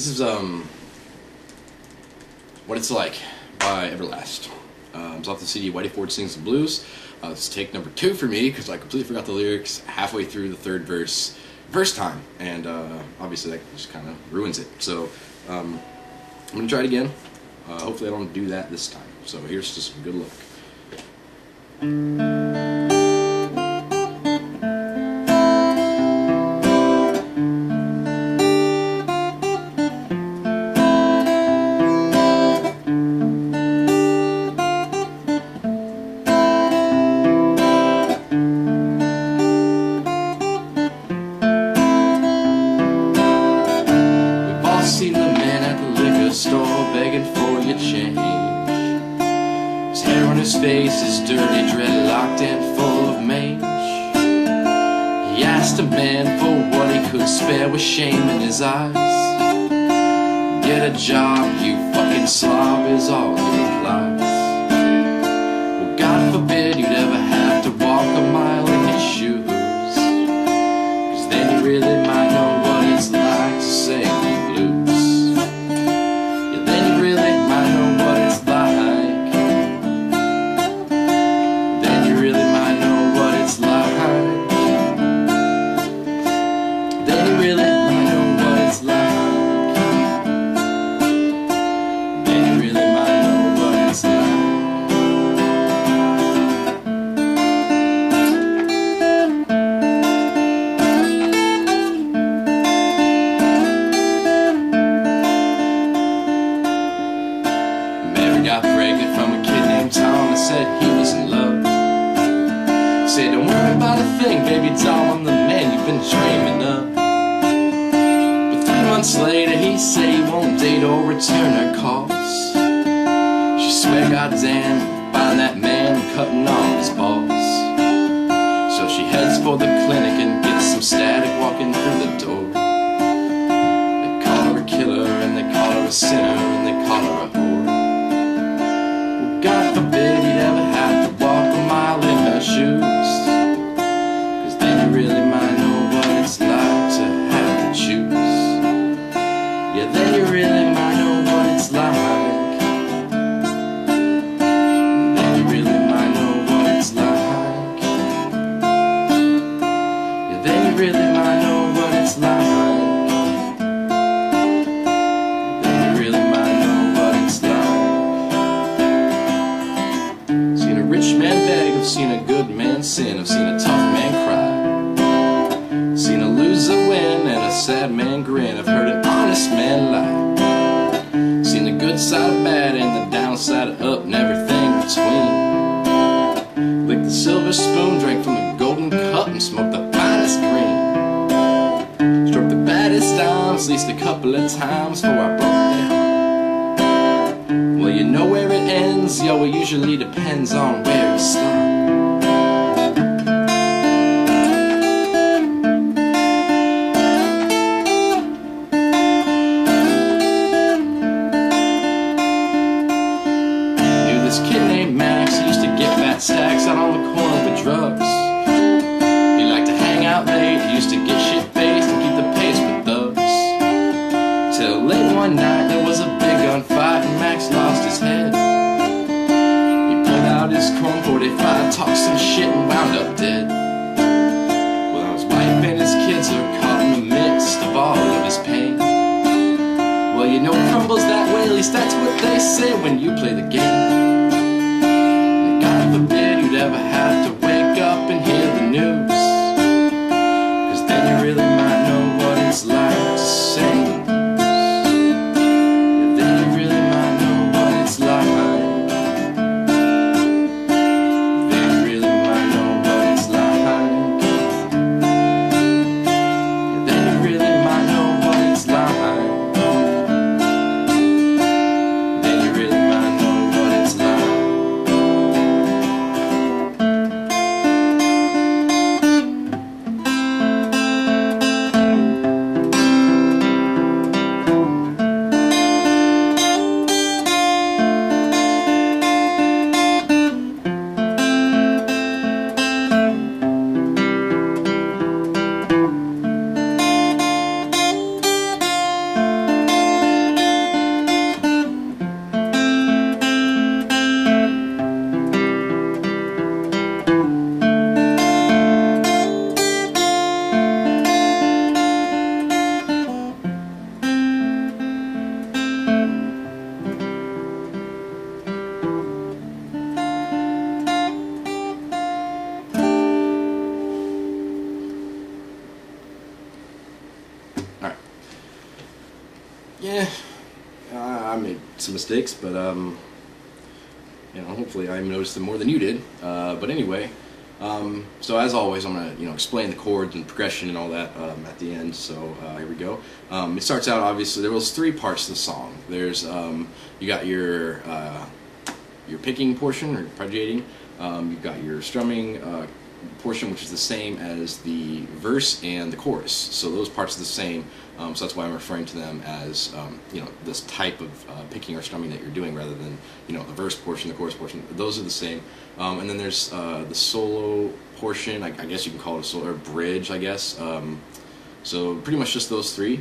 This is What It's Like by Everlast. It's off the CD Whitey Ford Sings the Blues. It's take number 2 for me because I completely forgot the lyrics halfway through the third verse time, and obviously that just kind of ruins it. So I'm gonna try it again. Hopefully I don't do that this time. So here's just a good look. Seen the man at the liquor store begging for your change. His hair on his face is dirty, dreadlocked and full of mange. He asked a man for what he could spare with shame in his eyes. Get a job, you fucking slob, is all he replies. Well, God forbid you'd ever have to walk a mile in his shoes, 'cause then you really might know what it's like to sing the blues. Got pregnant from a kid named Tom and said he was in love. Said, don't worry about a thing, baby doll, I'm the man you've been dreaming of. But 3 months later he said he won't date or return her calls. She swear goddamn, find that man cutting all his balls. So she heads for the clinic and gets some static walking through the door. They call her a killer and they call her a sinner and they call her a whore. God forbid you'd ever have to walk a mile in her shoes, 'cause then you really might know what it's like to have to choose. Yeah, then you really might know what it's like. Then you really might know what it's like. Yeah, then you really might know what it's like. I've seen a good man sin, I've seen a tough man cry, seen a loser win and a sad man grin. I've heard an honest man lie, seen the good side of bad and the downside of up and everything between. Licked the silver spoon, drank from the golden cup and smoked the finest green. Struck the baddest dimes at least a couple of times before I broke down. Well, you know where it ends, yo, it usually depends on where you start. Knew this kid named Max, he used to get fat stacks out on the corner with drugs. He liked to hang out late, he used to get shit-faced and keep the pace with thugs. Till late one night there was a big gunfight and Max lost his head. He pulled out his Chrome 45, talked some shit and wound up dead. Well, now his wife and his kids are caught in the midst of all of his pain. Well, you know it crumbles that way, at least that's what they say when you play the game. And God forbid you'd ever have to wake up and hear the news, 'cause then you really might know what it's like to sing. yeah, I made some mistakes, but you know, hopefully I noticed them more than you did. But anyway, so as always, I'm gonna explain the chords and progression and all that at the end. So here we go. It starts out, obviously there was 3 parts to the song. There's you got your picking portion or arpeggiating. You've got your strumming portion, which is the same as the verse and the chorus. So those parts are the same. So that's why I'm referring to them as this type of picking or strumming that you're doing, rather than the verse portion, the chorus portion. Those are the same. And then there's the solo portion. I guess you can call it a solo or bridge, I guess. So pretty much just those 3.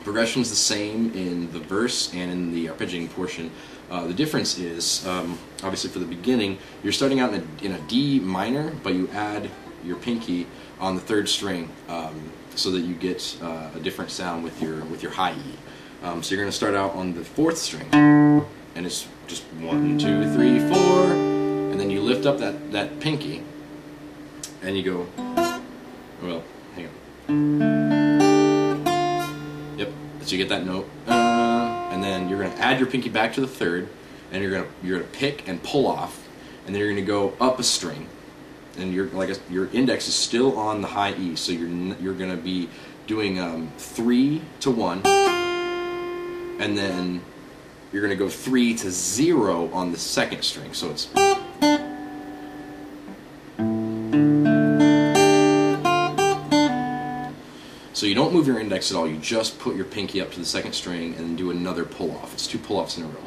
Progression's the same in the verse and in the arpeggiating portion. The difference is, obviously for the beginning, you're starting out in a D minor, but you add your pinky on the 3rd string, so that you get a different sound with your high E. So you're going to start out on the 4th string, and it's just 1, 2, 3, 4, and then you lift up that pinky, and you go, well, hang on. Yep. So you get that note. And then you're going to add your pinky back to the 3rd, and you're going to pick and pull off, and then you're going to go up a string, and your index is still on the high E, so you're going to be doing 3 to 1, and then you're going to go 3 to 0 on the 2nd string. So it's so you don't move your index at all, you just put your pinky up to the 2nd string and do another pull-off. It's 2 pull-offs in a row.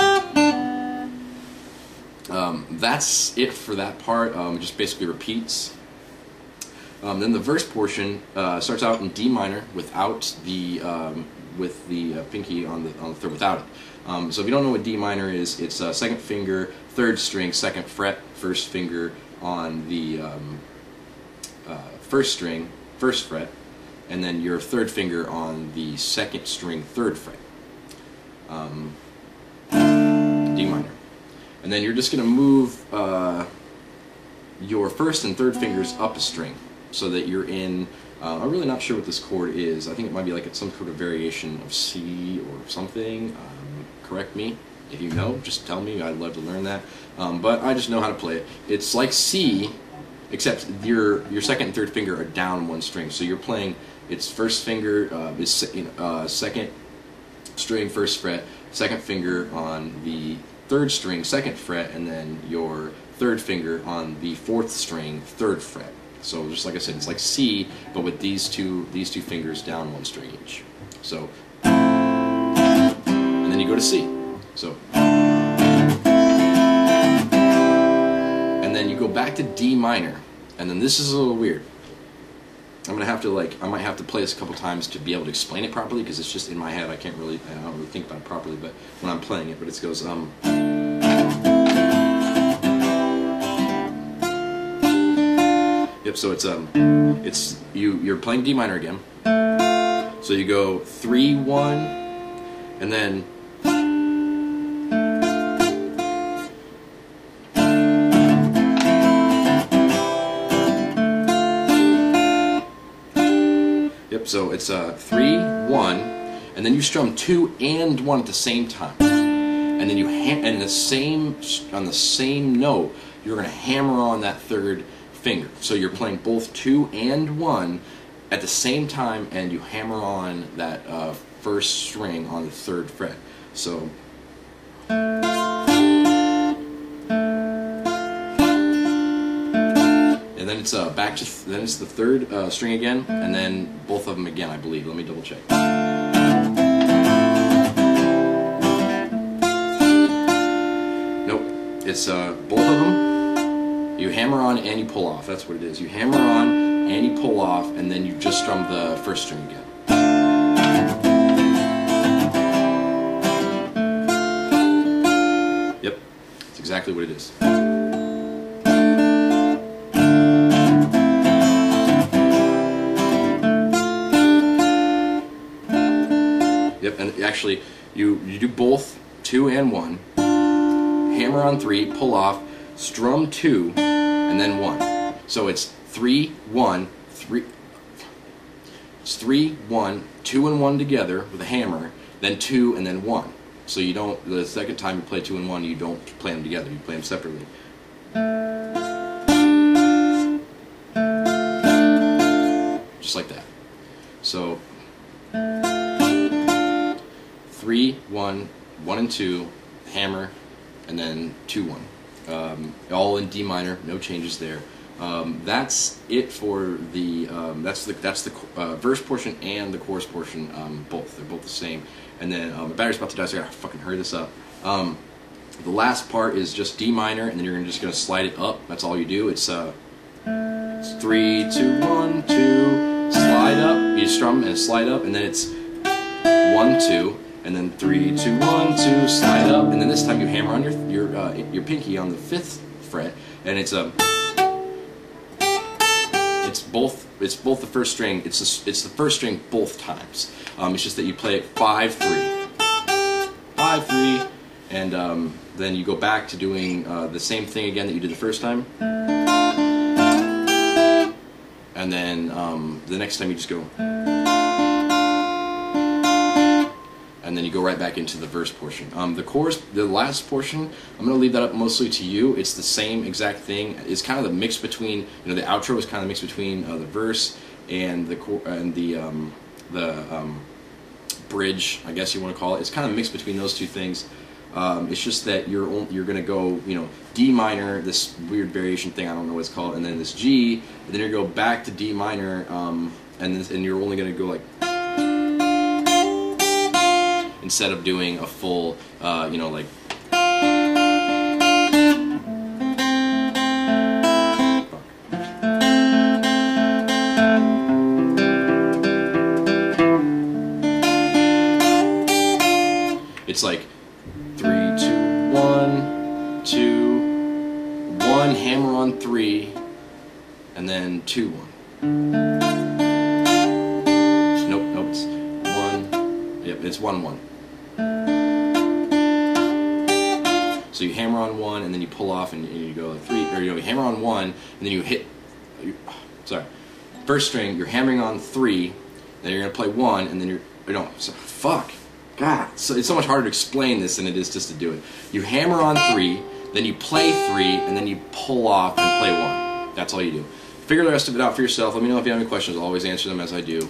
That's it for that part. It just basically repeats. Then the verse portion starts out in D minor without the with the pinky on the 3rd, without it. So if you don't know what D minor is, it's 2nd finger, 3rd string, 2nd fret, 1st finger on the 1st string, 1st fret, and then your 3rd finger on the 2nd string, 3rd fret. D minor. And then you're just going to move your 1st and 3rd fingers up a string, so that you're in, I'm really not sure what this chord is. I think it might be like some sort of variation of C or something. Correct me if you know, just tell me, I'd love to learn that. But I just know how to play it. It's like C, except your 2nd and 3rd finger are down 1 string. So you're playing, its 1st finger is 2nd string, 1st fret, 2nd finger on the 3rd string, 2nd fret, and then your 3rd finger on the 4th string, 3rd fret. So just like I said, it's like C, but with these two fingers down 1 string each. So, and then you go to C. So, and then you go back to D minor, and then this is a little weird. I'm gonna have to I might have to play this a couple times to be able to explain it properly, because it's just in my head. I don't really think about it properly, but when I'm playing it, but it goes Yep. So it's you're playing D minor again. So you go 3, 1, and then yep. So it's 3, 1, and then you strum 2 and 1 at the same time, and then on the same note you're going to hammer on that 3rd finger. So you're playing both 2 and 1 at the same time, and you hammer on that 1st string on the 3rd fret. So and then it's back to then it's the 3rd string again, and then both of them again, I believe. Let me double check. Nope, it's both of them. You hammer on and you pull off. That's what it is. You hammer on and you pull off, and then you just strum the 1st string again. Yep, that's exactly what it is. Yep, and actually, you do both 2 and 1, hammer on 3, pull off, strum 2, and then 1. So it's 3, 1, 3. It's 3, 1, 2 and 1 together with a hammer, then 2, and then 1. So you don't, the second time you play 2 and 1, you don't play them together, you play them separately. Just like that. So 3, 1, 1 and 2, hammer, and then 2, 1. All in D minor, no changes there. That's it for the that's the verse portion and the chorus portion. Both, they're both the same. And then the battery's about to die, so I gotta fucking hurry this up. The last part is just D minor, and then you're just gonna slide it up. That's all you do. It's 3, 2, 1, 2, slide up. You strum and slide up, and then it's 1, 2. And then 3, 2, 1, 2, slide up, and then this time you hammer on your pinky on the 5th fret, and it's both the first string. It's the first string both times. It's just that you play it 5, 3, 5, 3, and then you go back to doing the same thing again that you did the first time, and then the next time you just go. And then you go right back into the verse portion. The chorus, the last portion, I'm going to leave that up mostly to you. It's the same exact thing. It's kind of the mix between, the outro is kind of the mix between the verse and the bridge, I guess you want to call it. It's kind of a mix between those two things. It's just that you're going to go, D minor, this weird variation thing, I don't know what it's called, and then this G, and then you go back to D minor, and you're only going to go like. Instead of doing a full, like. It's like 3, 2, 1, 2, 1, hammer on 3, and then 2, 1. Nope, it's 1. Yep, it's 1, 1. So you hammer on 1, and then you pull off, and you go like 3, or you hammer on 1, and then you hit. First string, you're hammering on 3, then you're gonna play 1, and then fuck, God. So it's so much harder to explain this than it is just to do it. You hammer on 3, then you play 3, and then you pull off and play 1. That's all you do. Figure the rest of it out for yourself. Let me know if you have any questions. I'll always answer them as I do.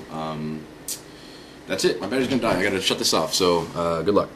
That's it. My battery's gonna die. I gotta shut this off. So good luck.